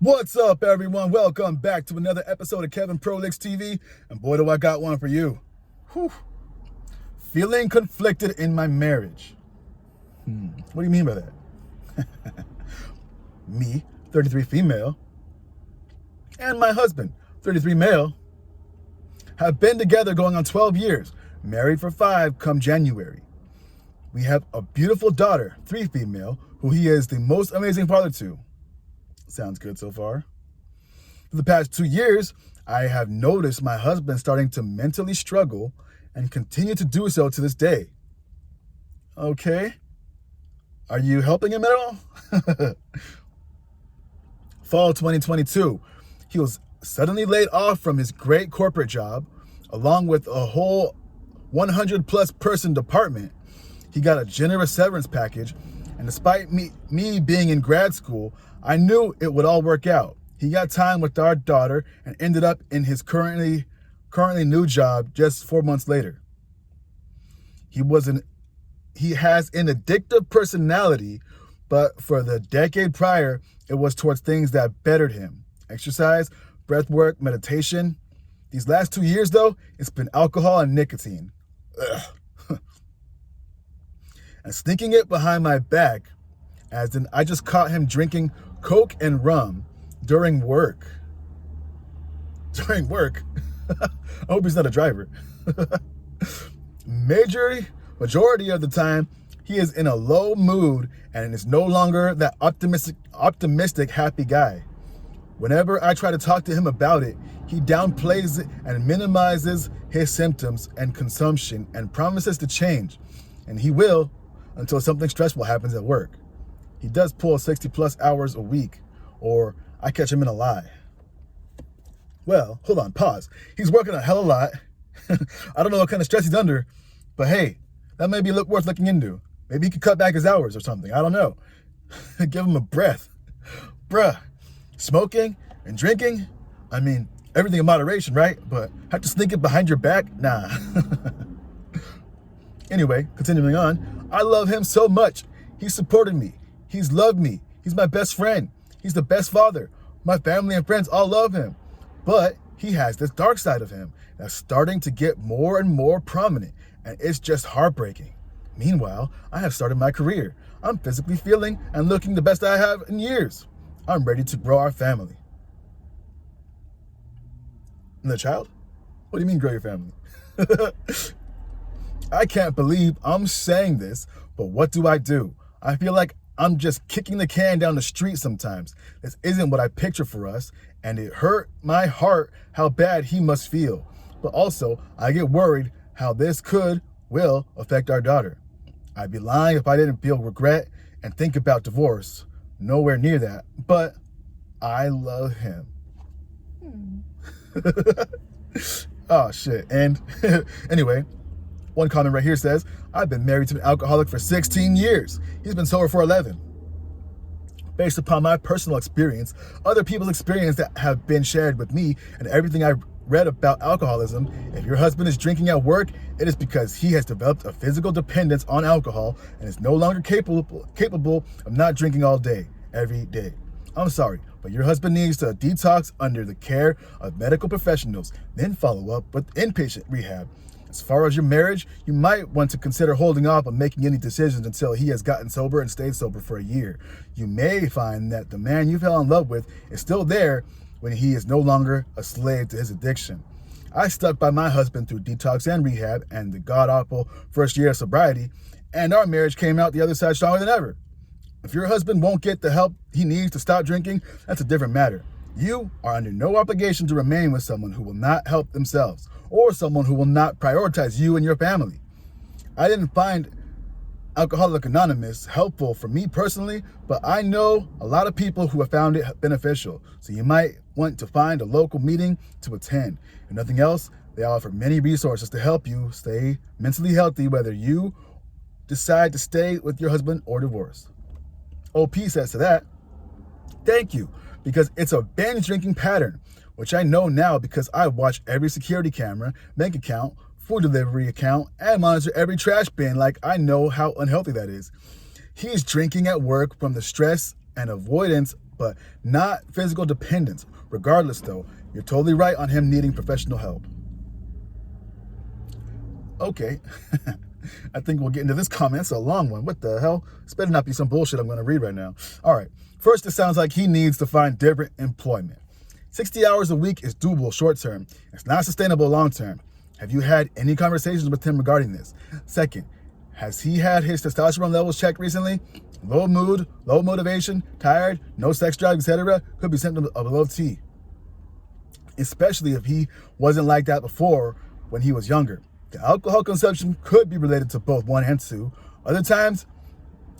What's up, everyone? Welcome back to another episode of Kevin Prolix TV. And boy, do I got one for you. Whew. Feeling conflicted in my marriage. What do you mean by that? Me, 33 female, and my husband, 33 male, have been together going on 12 years, married for 5 come January. We have a beautiful daughter, 3 female, who he is the most amazing father to. Sounds good so far. For the past 2 years, I have noticed my husband starting to mentally struggle and continue to do so to this day. Okay. Are you helping him at all? Fall 2022, he was suddenly laid off from his great corporate job, along with a whole 100 plus person department. He got a generous severance package, and despite me being in grad school, I knew it would all work out. He got time with our daughter and ended up in his currently new job just 4 months later. He has an addictive personality, but for the decade prior, it was towards things that bettered him. Exercise, breath work, meditation. These last 2 years, though, it's been alcohol and nicotine. Ugh. And sneaking it behind my back, as in I just caught him drinking Coke and rum during work. During work? I hope he's not a driver. Majority of the time, he is in a low mood and is no longer that optimistic, happy guy. Whenever I try to talk to him about it, he downplays it and minimizes his symptoms and consumption and promises to change. And he will until something stressful happens at work. He does pull 60 plus hours a week, or I catch him in a lie. Well, hold on, pause. He's working a hell of a lot. I don't know what kind of stress he's under, but hey, that may be worth looking into. Maybe he could cut back his hours or something. I don't know. Give him a breath. Bruh, smoking and drinking, I mean, everything in moderation, right? But have to sneak it behind your back? Nah. Anyway, continuing on, I love him so much. He supported me. He's loved me. He's my best friend. He's the best father. My family and friends all love him. But he has this dark side of him that's starting to get more and more prominent, and it's just heartbreaking. Meanwhile, I have started my career. I'm physically feeling and looking the best I have in years. I'm ready to grow our family. And the child? What do you mean grow your family? I can't believe I'm saying this, but what do? I feel like I'm just kicking the can down the street sometimes. This isn't what I picture for us, and it hurt my heart how bad he must feel. But also, I get worried how this will affect our daughter. I'd be lying if I didn't feel regret and think about divorce. Nowhere near that, but I love him. Oh, shit. And anyway, one comment right here says, I've been married to an alcoholic for 16 years. He's been sober for 11. Based upon my personal experience, other people's experience that have been shared with me, and everything I've read about alcoholism, if your husband is drinking at work, it is because he has developed a physical dependence on alcohol and is no longer capable of not drinking all day, every day. I'm sorry, but your husband needs to detox under the care of medical professionals, then follow up with inpatient rehab. As far as your marriage, you might want to consider holding off on making any decisions until he has gotten sober and stayed sober for a year. You may find that the man you fell in love with is still there when he is no longer a slave to his addiction. I stuck by my husband through detox and rehab and the god-awful first year of sobriety, and our marriage came out the other side stronger than ever. If your husband won't get the help he needs to stop drinking, that's a different matter. You are under no obligation to remain with someone who will not help themselves, or someone who will not prioritize you and your family. I didn't find Alcoholics Anonymous helpful for me personally, but I know a lot of people who have found it beneficial, so you might want to find a local meeting to attend. If nothing else, they offer many resources to help you stay mentally healthy, whether you decide to stay with your husband or divorce. OP says to that, thank you, because it's a binge drinking pattern, which I know now because I watch every security camera, bank account, food delivery account, and monitor every trash bin. Like, I know how unhealthy that is. He's drinking at work from the stress and avoidance but not physical dependence. Regardless, though, you're totally right on him needing professional help. Okay. I think we'll get into this comment. It's a long one. What the hell? This better not be some bullshit I'm going to read right now. All right. First, it sounds like he needs to find different employment. 60 hours a week is doable short term. It's not sustainable long term. Have you had any conversations with him regarding this? Second, has he had his testosterone levels checked recently? Low mood, low motivation, tired, no sex drive, etc. could be symptoms of low T. Especially if he wasn't like that before when he was younger. The alcohol consumption could be related to both 1 and 2.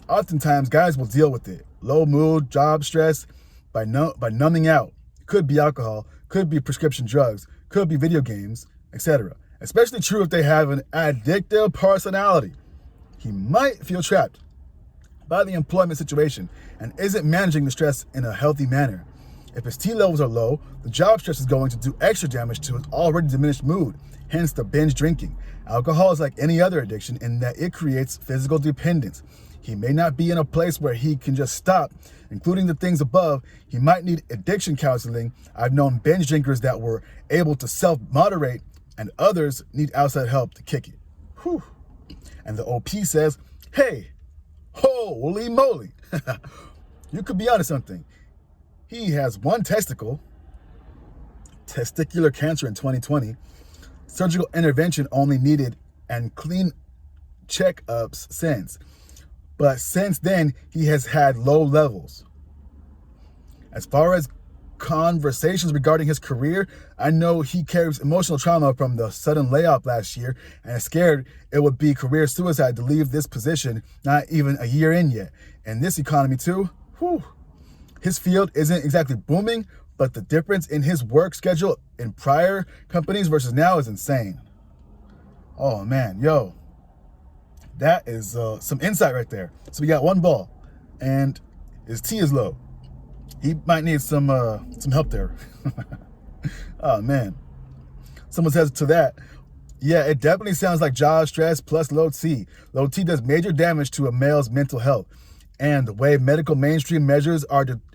Oftentimes, guys will deal with it. Low mood, job stress, by numbing out. Could be alcohol, could be prescription drugs, could be video games, etc. Especially true if they have an addictive personality. He might feel trapped by the employment situation and isn't managing the stress in a healthy manner. If his T levels are low, the job stress is going to do extra damage to his already diminished mood, hence the binge drinking. Alcohol is like any other addiction in that it creates physical dependence. He may not be in a place where he can just stop, including the things above. He might need addiction counseling. I've known binge drinkers that were able to self-moderate, and others need outside help to kick it. Whew. And the OP says, hey, holy moly, you could be onto something. He has one testicular cancer in 2020, surgical intervention only needed, and clean checkups since. But since then, he has had low levels. As far as conversations regarding his career, I know he carries emotional trauma from the sudden layoff last year and is scared it would be career suicide to leave this position not even a year in yet. And this economy too, whew. His field isn't exactly booming, but the difference in his work schedule in prior companies versus now is insane. Oh man, yo, that is some insight right there. So we got one ball and his T is low. He might need some help there. Oh man. Someone says to that, yeah, it definitely sounds like job stress plus low T. Low T does major damage to a male's mental health. And the way medical mainstream measures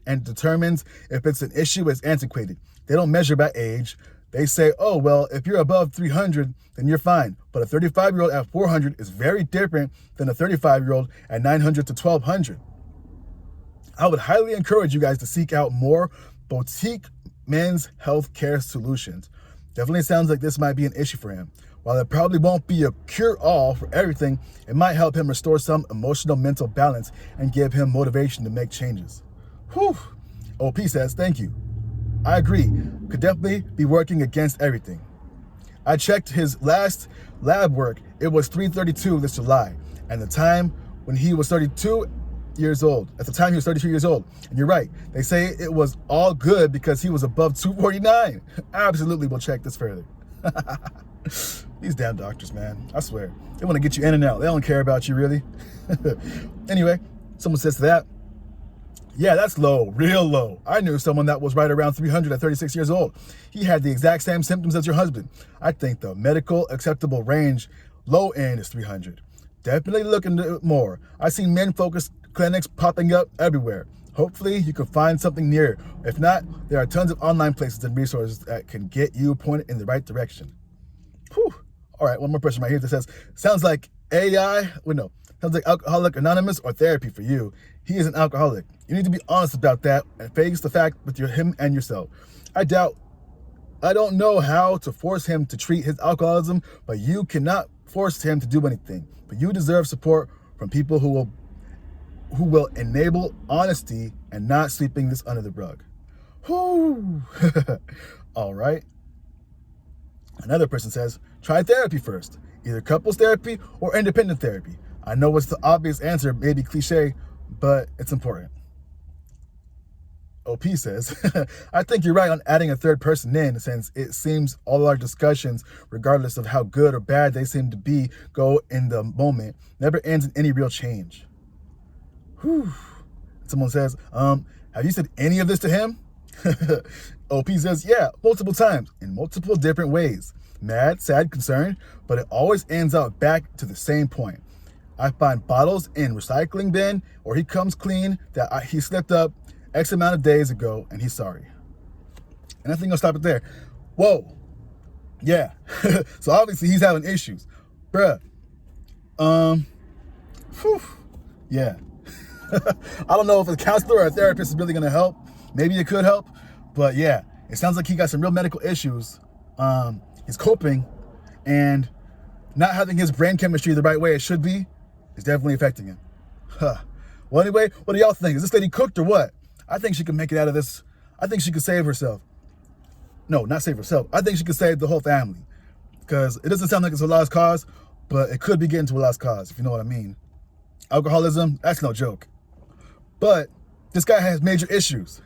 and determines if it's an issue is antiquated. They don't measure by age. They say, oh, well, if you're above 300, then you're fine. But a 35-year-old at 400 is very different than a 35-year-old at 900 to 1200. I would highly encourage you guys to seek out more boutique men's health care solutions. Definitely sounds like this might be an issue for him. While it probably won't be a cure-all for everything, it might help him restore some emotional mental balance and give him motivation to make changes. Whew. OP says, thank you. I agree. Could definitely be working against everything. I checked his last lab work. It was 332 this July. And the time when he was 32 years old. At the time he was 32 years old. And you're right. They say it was all good because he was above 249. Absolutely, we'll check this further. These damn doctors, man. I swear. They want to get you in and out. They don't care about you, really. Anyway, someone says to that, yeah, that's low, real low. I knew someone that was right around 300 at 36 years old. He had the exact same symptoms as your husband. I think the medical acceptable range, low end, is 300. Definitely look into it more. I've seen men-focused clinics popping up everywhere. Hopefully, you can find something near. If not, there are tons of online places and resources that can get you pointed in the right direction. Whew. All right, one more person right here that says, sounds like sounds like Alcoholic Anonymous or therapy for you. He is an alcoholic. You need to be honest about that and face the fact with him and yourself. I don't know how to force him to treat his alcoholism, but you cannot force him to do anything. But you deserve support from people who will enable honesty and not sweeping this under the rug. Whew. All right. Another person says, try therapy first, either couples therapy or independent therapy. I know it's the obvious answer, maybe cliche, but it's important. OP says, I think you're right on adding a third person in, since it seems all our discussions, regardless of how good or bad they seem to be, go in the moment, never ends in any real change. Whew. Someone says, have you said any of this to him? OP says, yeah, multiple times, in multiple different ways. Mad, sad, concerned, but it always ends up back to the same point. I find bottles in recycling bin, or he comes clean that he slipped up, X amount of days ago, and he's sorry. And I think I'll stop it there. Whoa. Yeah. So obviously he's having issues. Bruh. Yeah. I don't know if a counselor or a therapist is really going to help. Maybe it could help. But yeah, it sounds like he got some real medical issues. He's coping, and not having his brain chemistry the right way it should be is definitely affecting him. Well, anyway, what do y'all think? Is this lady cooked or what? I think she can make it out of this. I think she could save herself. No, not save herself. I think she could save the whole family, because it doesn't sound like it's a lost cause, but it could be getting to a lost cause, if you know what I mean. Alcoholism, that's no joke. But this guy has major issues.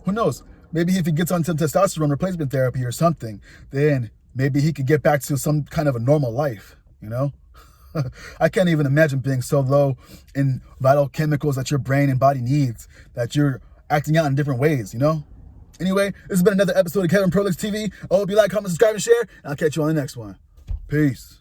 Who knows? Maybe if he gets on some testosterone replacement therapy or something, then maybe he could get back to some kind of a normal life, you know? I can't even imagine being so low in vital chemicals that your brain and body needs that you're acting out in different ways, you know? Anyway, this has been another episode of Kevin Prolix TV. I hope you like, comment, subscribe, and share, and I'll catch you on the next one. Peace.